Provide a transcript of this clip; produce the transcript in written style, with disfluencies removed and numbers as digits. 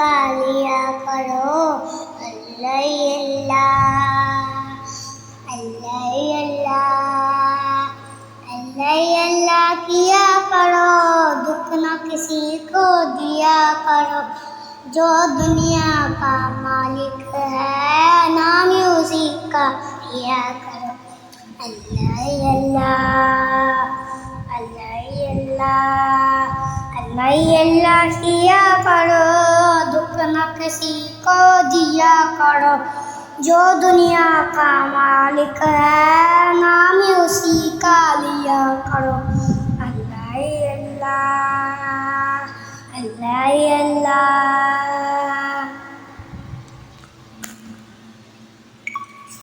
کا لیا کرو اللہ اللہ اللہ اللہ اللہ اللہ کیا کرو دکھ نہ کسی کو دیا کرو جو دنیا کا مالک ہے نام ہی اسی کا لیا کرو اللہ اللہ اللہ اللہ اللہ اللہ کیا کرو دکھ نہ کسی کو دیا کرو جو دنیا کا مالک ہے نام ہی اسی کا لیا کرو اللہ اللہ اللہ اللہ